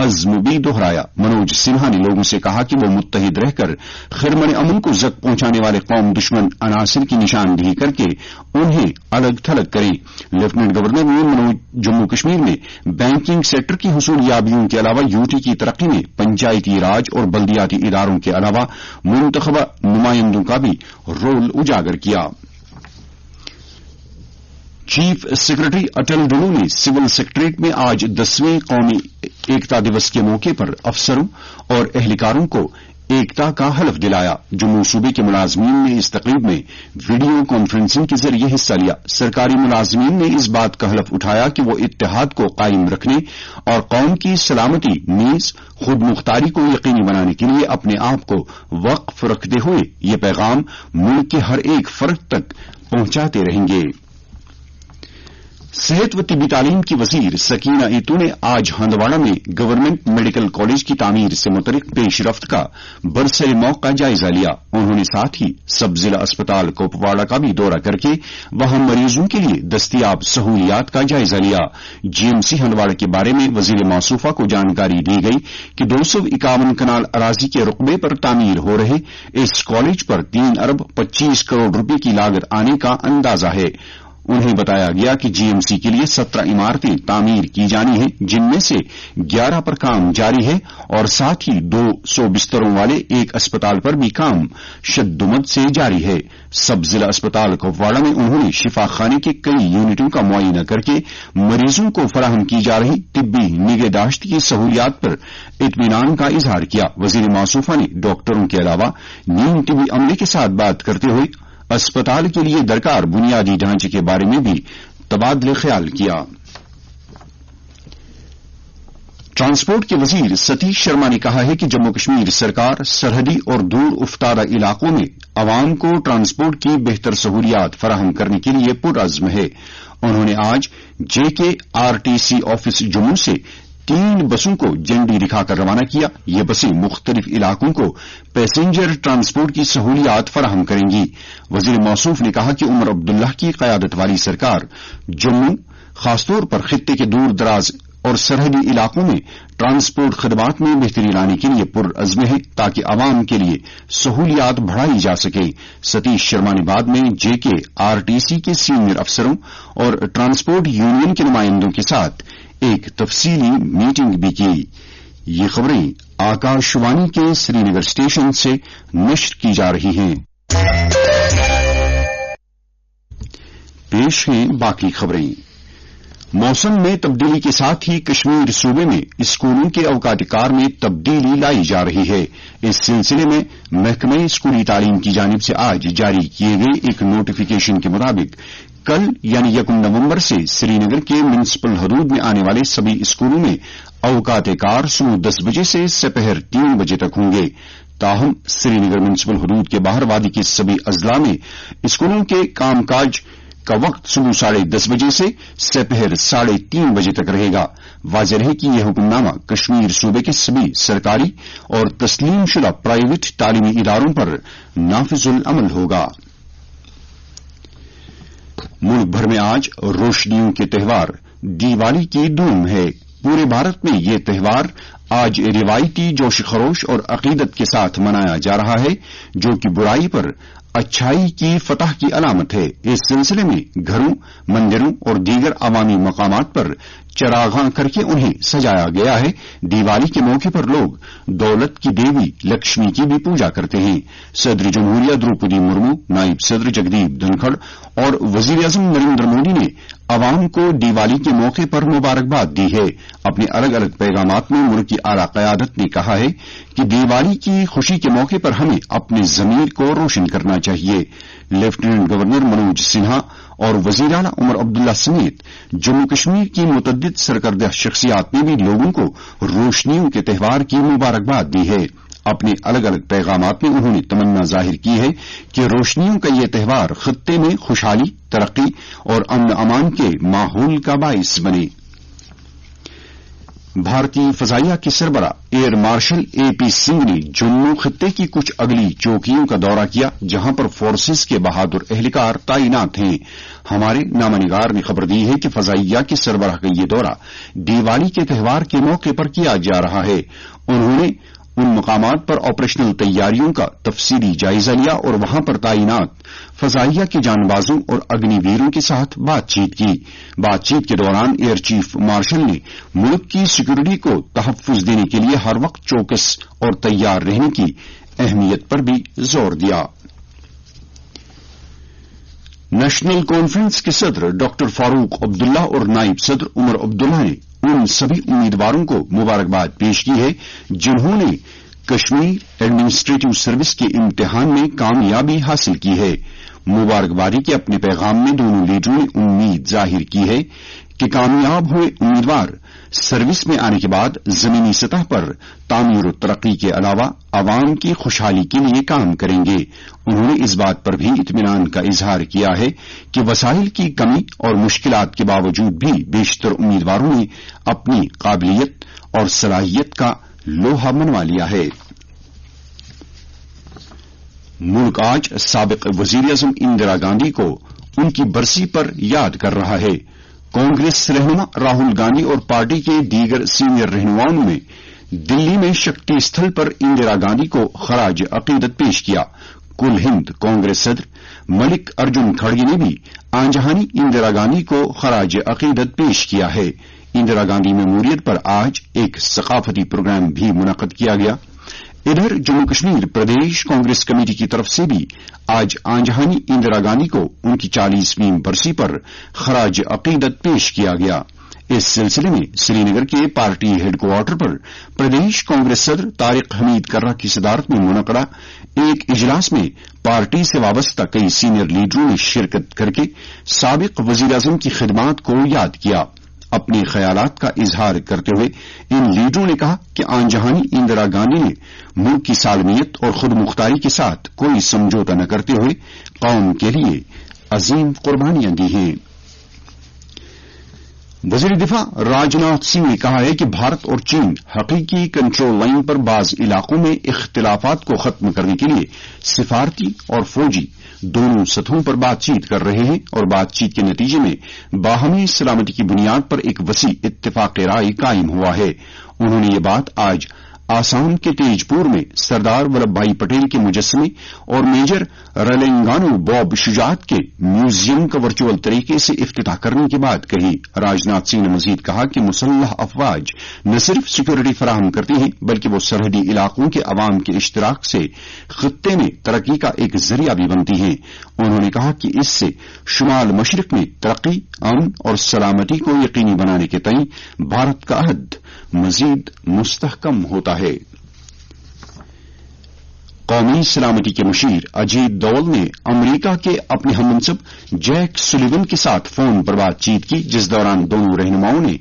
عزم بھی دہرایا۔ منوج سنہا نے لوگوں سے کہا کہ وہ متحد رہ کر خرمن امن کو زک پہنچانے والے قوم دشمن عناصر کی نشاندہی کر کے انہیں الگ تھلگ کریں۔ لیفٹیننٹ گورنر نے جموں کشمیر میں بینکنگ سیکٹر کی حصولیابیوں کے علاوہ یوٹی کی ترقی میں پنچایتی راج اور بلدیاتی اداروں کے علاوہ منتخبہ نمائندوں کا بھی رول اجاگر کیا۔ چیف سیکرٹری اٹل ڈلو نے سول سیکریٹریٹ میں آج 10ویں قومی ایکتا دیوس کے موقع پر افسروں اور اہلکاروں کو ایکتا کا حلف دلایا۔ جموں صوبے کے ملازمین نے اس تقریب میں ویڈیو کانفرنسنگ کے ذریعے حصہ لیا۔ سرکاری ملازمین نے اس بات کا حلف اٹھایا کہ وہ اتحاد کو قائم رکھنے اور قوم کی سلامتی نیز خود مختاری کو یقینی بنانے کے لیے اپنے آپ کو وقف رکھتے ہوئے یہ پیغام ملک کے ہر ایک فرد تک پہنچاتے رہیں گے۔ صحت و طبی تعلیم کی وزیر سکینہ ایتو نے آج ہندواڑہ میں گورنمنٹ میڈیکل کالج کی تعمیر سے متعلق پیش رفت کا برسر موقع جائزہ لیا۔ انہوں نے ساتھ ہی سب ضلع اسپتال کوپواڑہ کا بھی دورہ کر کے وہاں مریضوں کے لیے دستیاب سہولیات کا جائزہ لیا۔ جی ایم سی ہندواڑہ کے بارے میں وزیر موصوفہ کو جانکاری دی گئی کہ 251 کنال اراضی کے رقبے پر تعمیر ہو رہے اس کالج پر 3 ارب 25 کروڑ روپے کی لاگت آنے کا اندازہ ہے۔ انہیں بتایا گیا کہ جی ایم سی کے لیے 17 عمارتیں تعمیر کی جانی ہیں، جن میں سے 11 پر کام جاری ہے اور ساتھ ہی 200 بستروں والے ایک اسپتال پر بھی کام شدمد سے جاری ہے۔ سب ضلع اسپتال کوپواڑہ میں انہوں نے شفا خانے کے کئی یونٹوں کا معائنہ کر کے مریضوں کو فراہم کی جا رہی طبی نگہداشت کی سہولیات پر اطمینان کا اظہار کیا۔ وزیر موصوفہ نے ڈاکٹروں کے علاوہ نیم طبی عملے کے ساتھ بات کرتے ہوئے اسپتال کے لیے درکار بنیادی ڈھانچے کے بارے میں بھی تبادلہ خیال کیا۔ ٹرانسپورٹ کے وزیر ستیش شرما نے کہا ہے کہ جموں کشمیر سرکار سرحدی اور دور افتادہ علاقوں میں عوام کو ٹرانسپورٹ کی بہتر سہولیات فراہم کرنے کے لیے پرعزم ہے۔ انہوں نے آج J K R T C office Jammu سے 3 بسوں کو جھنڈی دکھا کر روانہ کیا۔ یہ بسیں مختلف علاقوں کو پیسنجر ٹرانسپورٹ کی سہولیات فراہم کریں گی۔ وزیر موصوف نے کہا کہ عمر عبداللہ کی قیادت والی سرکار جموں خاص طور پر خطے کے دور دراز اور سرحدی علاقوں میں ٹرانسپورٹ خدمات میں بہتری لانے کے لیے پرعزم ہے تاکہ عوام کے لیے سہولیات بڑھائی جا سکے۔ ستیش شرما نے بعد میں جے کے آر ٹی سی کے سینئر افسروں اور ٹرانسپورٹ یونین کے نمائندوں کے ساتھ ایک تفصیلی میٹنگ بھی کی۔ یہ خبریں آکاش وانی کے سری نگر اسٹیشن سے نشر کی جا رہی ہیں۔ پیش ہیں باقی خبریں۔ موسم میں تبدیلی کے ساتھ ہی کشمیر صوبے میں اسکولوں کے اوقات کار میں تبدیلی لائی جا رہی ہے۔ اس سلسلے میں محکمہ اسکولی تعلیم کی جانب سے آج جاری کیے گئے ایک نوٹیفیکیشن کے مطابق کل یعنی 1 نومبر سے سری نگر کے میونسپل حدود میں آنے والے سبھی اسکولوں میں اوقات کار صبح 10 بجے سے سپہر 3 بجے تک ہوں گے۔ تاہم سری نگر میونسپل حدود کے باہر وادی کے سبھی اضلاع میں اسکولوں کے کام کاج کا وقت صبح 10:30 بجے سے سپہر 3:30 بجے تک رہے گا۔ واضح رہے کہ یہ حکم نامہ کشمیر صوبے کے سبھی سرکاری اور تسلیم شدہ پرائیویٹ تعلیمی اداروں پر نافذ العمل ہوگا۔ ملک بھر میں آج روشنیوں کے تہوار دیوالی کی دھوم ہے۔ پورے بھارت میں یہ تہوار آج روایتی جوش خروش اور عقیدت کے ساتھ منایا جا رہا ہے جو کہ برائی پر اچھائی کی فتح کی علامت ہے۔ اس سلسلے میں گھروں، مندروں اور دیگر عوامی مقامات پر چراغاں کر کے انہیں سجایا گیا ہے۔ دیوالی کے موقع پر لوگ دولت کی دیوی لکشمی کی بھی پوجا کرتے ہیں۔ صدر جمہوریہ دروپدی مرمو، نائب صدر جگدیپ دھنکھڑ اور وزیر اعظم نریندر مودی نے عوام کو دیوالی کے موقع پر مبارکباد دی ہے۔ اپنے الگ الگ پیغامات میں ملک کی اعلی قیادت نے کہا ہے کہ دیوالی کی خوشی کے موقع پر ہمیں اپنے ضمیر کو روشن کرنا چاہیے۔ لیفٹیننٹ گورنر منوج سنہا اور وزیر اعلی عمر عبداللہ سمیت جموں کشمیر کی متعدد سرکردہ شخصیات نے بھی لوگوں کو روشنیوں کے تہوار کی مبارکباد دی ہے۔ اپنے الگ الگ پیغامات میں انہوں نے تمنا ظاہر کی ہے کہ روشنیوں کا یہ تہوار خطے میں خوشحالی، ترقی اور امن امان کے ماحول کا باعث بنے۔ بھارتی فضائیہ کے سربراہ ایئر مارشل اے پی سنگھ نے جموں خطے کی کچھ اگلی چوکیوں کا دورہ کیا جہاں پر فورسز کے بہادر اہلکار تعینات ہیں۔ ہمارے نامہ نگار نے خبر دی ہے کہ فضائیہ کے سربراہ کا یہ دورہ دیوالی کے تہوار کے موقع پر کیا جا رہا ہے۔ انہوں نے ان مقامات پر آپریشنل تیاریوں کا تفصیلی جائزہ لیا اور وہاں پر تعینات فضائیہ کے جانبازوں اور اگنی ویروں کے ساتھ بات چیت کی۔ بات چیت کے دوران ایئر چیف مارشل نے ملک کی سیکورٹی کو تحفظ دینے کے لیے ہر وقت چوکس اور تیار رہنے کی اہمیت پر بھی زور دیا۔ نیشنل کانفرنس کے صدر ڈاکٹر فاروق عبداللہ اور نائب صدر عمر عبداللہ نے ان سبھی امیدواروں کو مبارکباد پیش کی ہے جنہوں نے کشمیر ایڈمنسٹریٹو سروس کے امتحان میں کامیابی حاصل کی ہے۔ مبارکبادی کے اپنے پیغام میں دونوں لیڈروں نے امید ظاہر کی ہے کہ کامیاب ہوئے امیدوار سروس میں آنے کے بعد زمینی سطح پر تعمیر و ترقی کے علاوہ عوام کی خوشحالی کے لیے کام کریں گے۔ انہوں نے اس بات پر بھی اطمینان کا اظہار کیا ہے کہ وسائل کی کمی اور مشکلات کے باوجود بھی بیشتر امیدواروں نے اپنی قابلیت اور صلاحیت کا لوہا منوا لیا ہے۔ ملک آج سابق وزیر اعظم اندرا گاندھی کو ان کی برسی پر یاد کر رہا ہے۔ کانگریس رہنما راہل گاندھی اور پارٹی کے دیگر سینئر رہنماؤں نے دلی میں شکتی استھل پر اندرا گاندھی کو خراج عقیدت پیش کیا۔ کل ہند کانگریس صدر ملک ارجن کھڑگے نے بھی آنجہانی اندرا گاندھی کو خراج عقیدت پیش کیا ہے۔ اندرا گاندھی میموریل پر آج ایک ثقافتی پروگرام بھی منعقد کیا گیا۔ ادھر جموں کشمیر پردیش کانگریس کمیٹی کی طرف سے بھی آج آنجہانی اندرا گاندھی کو ان کی 40ویں برسی پر خراج عقیدت پیش کیا گیا۔ اس سلسلے میں سری نگر کے پارٹی ہیڈ کوارٹر پر پردیش کانگریس صدر طارق حمید کرہ کی صدارت میں منعقدہ ایک اجلاس میں پارٹی سے وابستہ کئی سینئر لیڈروں نے شرکت کر کے سابق وزیر اعظم کی خدمات کو یاد کیا۔ اپنے خیالات کا اظہار کرتے ہوئے ان لیڈروں نے کہا کہ آنجہانی اندرا گاندھی نے ملک کی سالمیت اور خود مختاری کے ساتھ کوئی سمجھوتا نہ کرتے ہوئے قوم کے لیے عظیم قربانیاں دی ہیں۔ وزیر دفاع راجناتھ سنگھ نے کہا ہے کہ بھارت اور چین حقیقی کنٹرول لائن پر بعض علاقوں میں اختلافات کو ختم کرنے کے لیے سفارتی اور فوجی دونوں سطحوں پر بات چیت کر رہے ہیں اور بات چیت کے نتیجے میں باہمی سلامتی کی بنیاد پر ایک وسیع اتفاق رائے قائم ہوا ہے۔ انہوں نے یہ بات آج آسام کے تیج پور میں سردار ولبھ بھائی پٹیل کے مجسمے اور میجر رلنگانو بوب شجاعت کے میوزیم کا ورچوئل طریقے سے افتتاح کرنے کے بعد کہی۔ راجناتھ سنگھ نے مزید کہا کہ مسلح افواج نہ صرف سیکورٹی فراہم کرتی ہیں بلکہ وہ سرحدی علاقوں کے عوام کے اشتراک سے خطے میں ترقی کا ایک ذریعہ بھی بنتی ہیں۔ انہوں نے کہا کہ اس سے شمال مشرق میں ترقی، امن اور سلامتی کو یقینی بنانے کے تئیں بھارت کا عہد مزید مستحکم ہوتا ہے۔ قومی سلامتی کے مشیر اجیت دوول نے امریکہ کے اپنے ہم منصب جیک سولیون کے ساتھ فون پر بات چیت کی، جس دوران دونوں رہنماؤں نے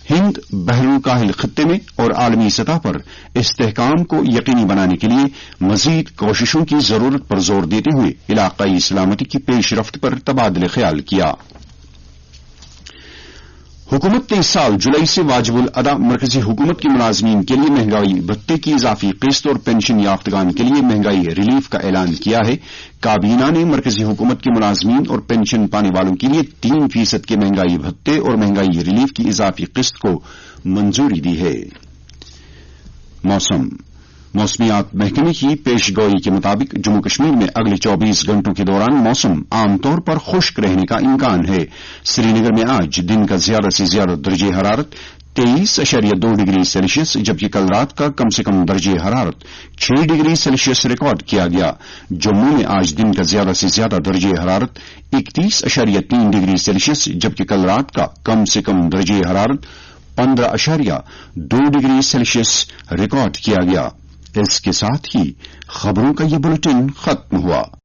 ہند بحرالکاہل خطے میں اور عالمی سطح پر استحکام کو یقینی بنانے کے لیے مزید کوششوں کی ضرورت پر زور دیتے ہوئے علاقائی سلامتی کی پیش رفت پر تبادلہ خیال کیا۔ حکومت نے اس سال جولائی سے واجب الادا مرکزی حکومت کے ملازمین کے لیے مہنگائی بھتے کی اضافی قسط اور پنشن یافتگان کے لیے مہنگائی ریلیف کا اعلان کیا ہے۔ کابینہ نے مرکزی حکومت کے ملازمین اور پنشن پانے والوں کے لیے 3% کے مہنگائی بھتے اور مہنگائی ریلیف کی اضافی قسط کو منظوری دی ہے۔ موسمیات محکمے کی پیش گوئی کے مطابق جموں کشمیر میں اگلے 24 گھنٹوں کے دوران موسم عام طور پر خشک رہنے کا امکان ہے۔ سری نگر میں آج دن کا زیادہ سے زیادہ درجہ حرارت 23.2 ڈگری سیلسیس جبکہ کل رات کا کم سے کم درجہ حرارت 6 ڈگری سیلسیس ریکارڈ کیا گیا۔ جموں میں آج دن کا زیادہ سے زیادہ درجہ حرارت 31.3 ڈگری سیلسیس جبکہ کل رات کا کم سے کم درجہ حرارت 15.2 ڈگری سیلسیس ریکارڈ کیا گیا۔ اس کے ساتھ ہی خبروں کا یہ بلٹن ختم ہوا۔